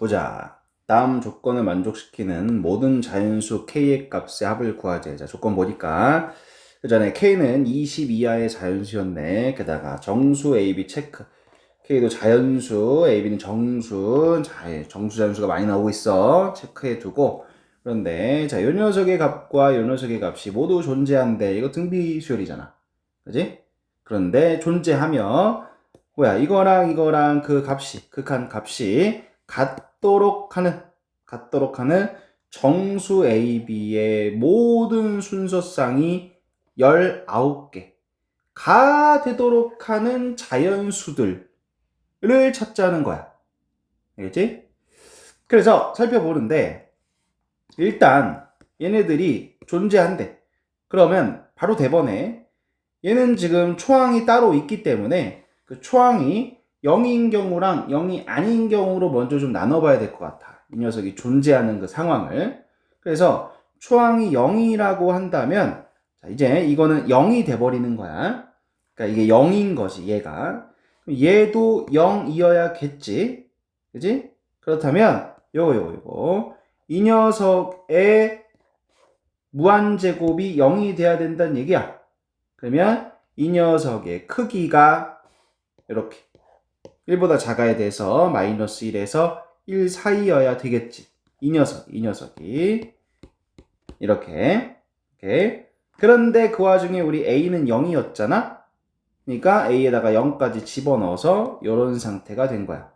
보자. 다음 조건을 만족시키는 모든 자연수 k의 값의 합을 구하자. 자, 조건 보니까 그 전에 k는 20 이하의 자연수였네. 게다가 정수 AB 체크. k도 자연수, AB는 정수. 자, 정수 자연수가 많이 나오고 있어. 체크해 두고. 그런데 자, 요 녀석의 값과 요 녀석의 값이 모두 존재한대. 이거 등비 수열이잖아. 그지? 그런데 존재하며 뭐야? 이거랑 그 값이, 극한 값이 같도록 하는 정수 AB의 모든 순서쌍이 19개가 되도록 하는 자연수들을 찾자는 거야. 알겠지? 그래서 살펴보는데 일단 얘네들이 존재한대. 그러면 바로 대번에 얘는 지금 초항이 따로 있기 때문에 그 초항이 0인 경우랑 0이 아닌 경우로 먼저 좀 나눠봐야 될 것 같아. 이 녀석이 존재하는 그 상황을. 그래서 초항이 0이라고 한다면 자, 이제 이거는 0이 돼버리는 거야. 그러니까 이게 0인 거지, 얘가. 얘도 0이어야겠지. 그지? 그렇다면 요거 이 녀석의 무한제곱이 0이 돼야 된다는 얘기야. 그러면 이 녀석의 크기가 이렇게 1보다 작아야 돼서 마이너스 1에서 1 사이여야 되겠지. 이 녀석이 이렇게. 그런데 그 와중에 우리 A는 0이었잖아. 그러니까 A에다가 0까지 집어넣어서 이런 상태가 된 거야.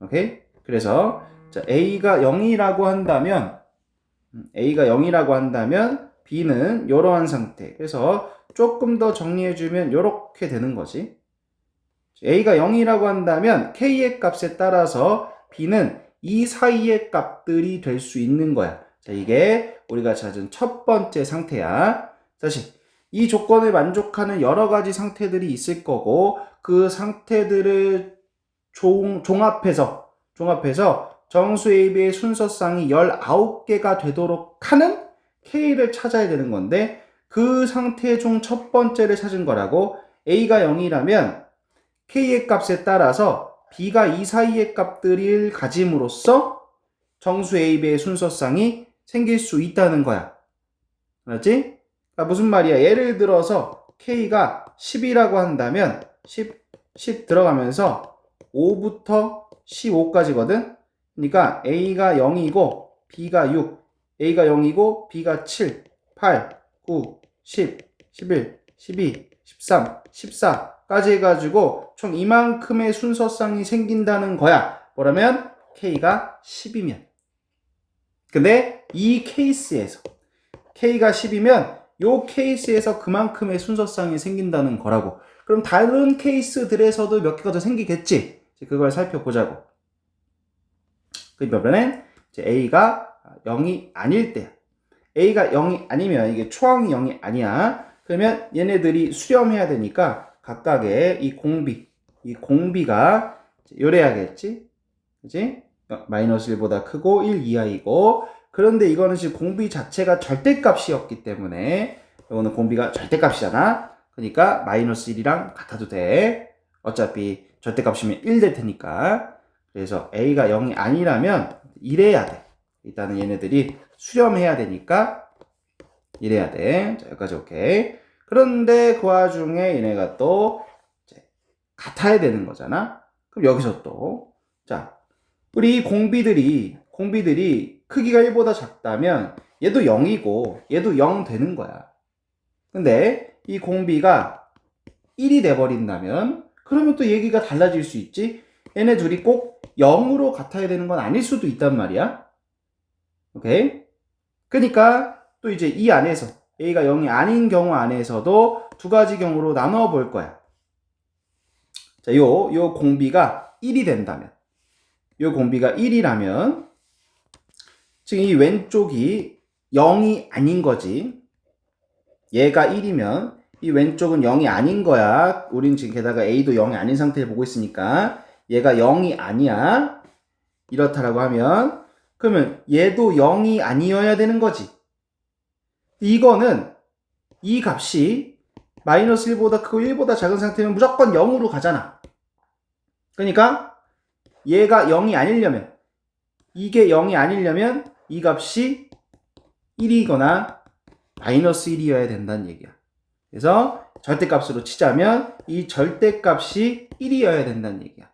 오케이? 그래서 자, A가 0이라고 한다면 B는 이러한 상태. 그래서 조금 더 정리해주면 이렇게 되는 거지. A가 0이라고 한다면 K의 값에 따라서 B는 이 사이의 값들이 될 수 있는 거야. 자, 이게 우리가 찾은 첫 번째 상태야. 다시 이 조건을 만족하는 여러 가지 상태들이 있을 거고 그 상태들을 종합해서 정수 AB의 순서쌍이 19개가 되도록 하는 K를 찾아야 되는 건데 그 상태 중 첫 번째를 찾은 거라고. A가 0이라면 K의 값에 따라서 B가 이 사이의 값들을 가짐으로써 정수 AB의 순서쌍이 생길 수 있다는 거야. 알았지? 그러니까 무슨 말이야? 예를 들어서 K가 10이라고 한다면 10 들어가면서 5부터 15까지거든? 그러니까 A가 0이고 B가 6, A가 0이고 B가 7, 8, 9, 10, 11, 12, 13, 14까지 해가지고 총 이만큼의 순서쌍이 생긴다는 거야. 뭐라면? K가 10이면. 근데 이 케이스에서 K가 10이면 요 케이스에서 그만큼의 순서쌍이 생긴다는 거라고. 그럼 다른 케이스들에서도 몇 개가 더 생기겠지? 그걸 살펴보자고. 그러면 A가 0이 아닐 때야. A가 0이 아니면 이게 초항이 0이 아니야. 그러면 얘네들이 수렴해야 되니까 각각의 이 공비가 요래야겠지? 그지? 마이너스 1보다 크고 1 이하이고. 그런데 이거는 지금 공비 자체가 절대값이었기 때문에 이거는 공비가 절대값이잖아. 그러니까 마이너스 1이랑 같아도 돼. 어차피 절대값이면 1 될 테니까. 그래서 A가 0이 아니라면 이래야 돼. 일단은 얘네들이 수렴해야 되니까 이래야 돼. 자, 여기까지 오케이. 그런데 그 와중에 얘네가 또 같아야 되는 거잖아. 그럼 여기서 또 자, 우리 공비들이 크기가 1보다 작다면 얘도 0이고 얘도 0 되는 거야. 근데 이 공비가 1이 돼버린다면 그러면 또 얘기가 달라질 수 있지. 얘네 둘이 꼭 0으로 같아야 되는 건 아닐 수도 있단 말이야. 오케이? 그러니까 또 이제 이 안에서 A가 0이 아닌 경우 안에서도 두 가지 경우로 나눠 볼 거야. 자, 요 공비가 1이 된다면, 요 공비가 1이라면 지금 이 왼쪽이 0이 아닌 거지. 얘가 1이면 이 왼쪽은 0이 아닌 거야. 우린 지금 게다가 A도 0이 아닌 상태를 보고 있으니까 얘가 0이 아니야. 이렇다라고 하면 그러면 얘도 0이 아니어야 되는 거지. 이거는 이 값이 마이너스 1보다 크고 1보다 작은 상태면 무조건 0으로 가잖아. 그러니까 얘가 0이 아니려면 이게 0이 아니려면 이 값이 1이거나 마이너스 1이어야 된다는 얘기야. 그래서 절대값으로 치자면 이 절대값이 1이어야 된다는 얘기야.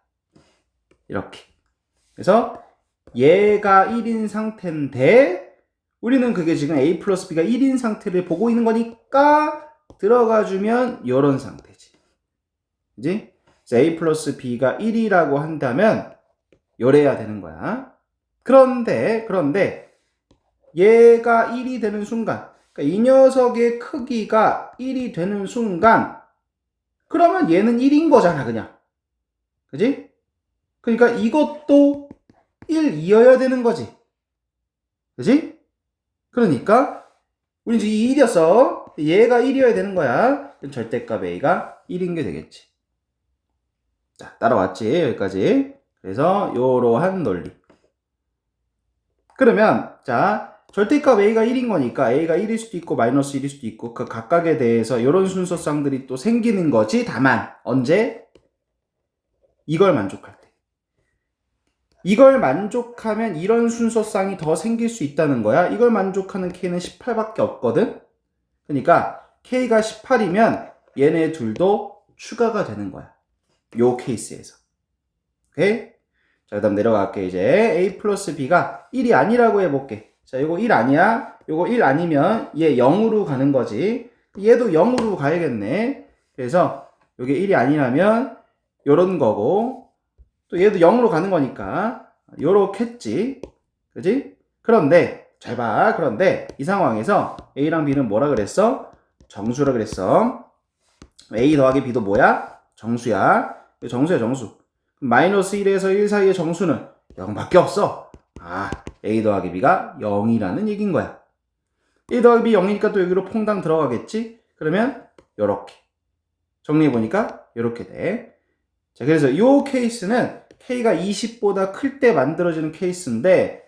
이렇게. 그래서 얘가 1인 상태인데 우리는 그게 지금 a 플러스 b가 1인 상태를 보고 있는 거니까 들어가주면 이런 상태지. 그지? 그래서 a 플러스 b가 1이라고 한다면 요래야 되는 거야. 그런데 얘가 1이 되는 순간, 그러니까 이 녀석의 크기가 1이 되는 순간 그러면 얘는 1인 거잖아 그냥. 그지? 그러니까 이것도 1이어야 되는 거지. 그지? 그러니까 우리 이제 1이었어. 얘가 1이어야 되는 거야. 그럼 절대값 a가 1인 게 되겠지. 자, 따라왔지 여기까지. 그래서 요러한 논리. 그러면 자, 절대값 a가 1인 거니까 a가 1일 수도 있고 마이너스 1일 수도 있고 그 각각에 대해서 이런 순서쌍들이 또 생기는 거지. 다만 언제? 이걸 만족할 때. 이걸 만족하면 이런 순서쌍이 더 생길 수 있다는 거야. 이걸 만족하는 k는 18밖에 없거든. 그러니까 k가 18이면 얘네 둘도 추가가 되는 거야. 요 케이스에서. 오케이? 자, 그 다음 내려갈게. 이제 a 플러스 b가 1이 아니라고 해볼게. 자, 요거 1 아니야. 요거 1 아니면 얘 0으로 가는 거지. 얘도 0으로 가야겠네. 그래서 요게 1이 아니라면 요런 거고 또 얘도 0으로 가는 거니까 요렇겠지. 그지? 그런데 잘 봐. 그런데 이 상황에서 a랑 b는 뭐라 그랬어? 정수라 그랬어. a 더하기 b도 뭐야? 정수야. 정수야 정수. 마이너스 1에서 1 사이의 정수는 0밖에 없어. 아, a 더하기 b가 0이라는 얘기인 거야. a 더하기 b 0이니까 또 여기로 퐁당 들어가겠지? 그러면 요렇게 정리해보니까 요렇게 돼. 자, 그래서 요 케이스는 k가 20보다 클 때 만들어지는 케이스인데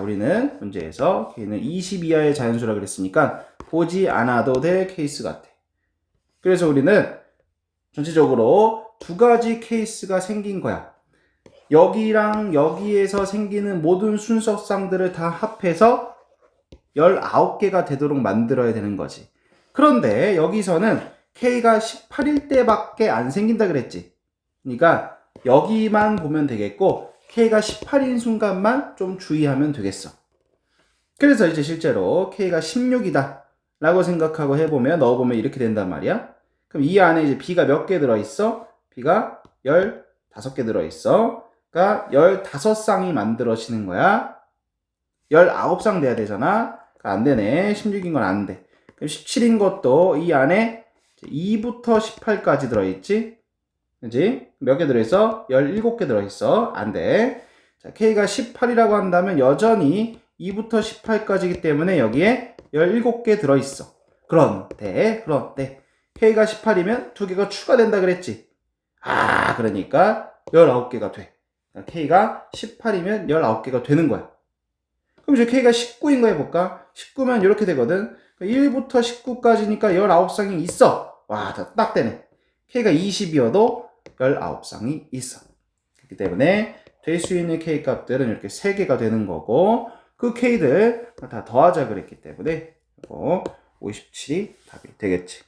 우리는 문제에서 k는 20 이하의 자연수라 그랬으니까 보지 않아도 될 케이스 같아. 그래서 우리는 전체적으로 두 가지 케이스가 생긴 거야. 여기랑 여기에서 생기는 모든 순서쌍들을 다 합해서 19개가 되도록 만들어야 되는 거지. 그런데 여기서는 k가 18일 때밖에 안 생긴다 그랬지. 그러니까 여기만 보면 되겠고 k가 18인 순간만 좀 주의하면 되겠어. 그래서 이제 실제로 k가 16이다 라고 생각하고 해보면 넣어보면 이렇게 된단 말이야. 그럼 이 안에 이제 b가 몇 개 들어있어? b가 15개 들어있어. 그러니까 15쌍이 만들어지는 거야. 19쌍 돼야 되잖아. 그러니까 안 되네. 16인 건 안 돼. 그럼 17인 것도 이 안에 2부터 18까지 들어있지? 그지? 몇 개 들어있어? 17개 들어있어. 안 돼. 자, k가 18이라고 한다면 여전히 2부터 18까지이기 때문에 여기에 17개 들어있어. 그런데 k가 18이면 2개가 추가된다 그랬지. 그러니까 19개가 돼. k가 18이면 19개가 되는 거야. 그럼 이제 k가 19인 거 해볼까? 19면 이렇게 되거든. 1부터 19까지니까 19쌍이 있어. 와, 딱 되네. k가 20이어도 19쌍이 있어. 그렇기 때문에 될 수 있는 k 값들은 이렇게 3개가 되는 거고 그 k들 다 더하자 그랬기 때문에 57이 답이 되겠지.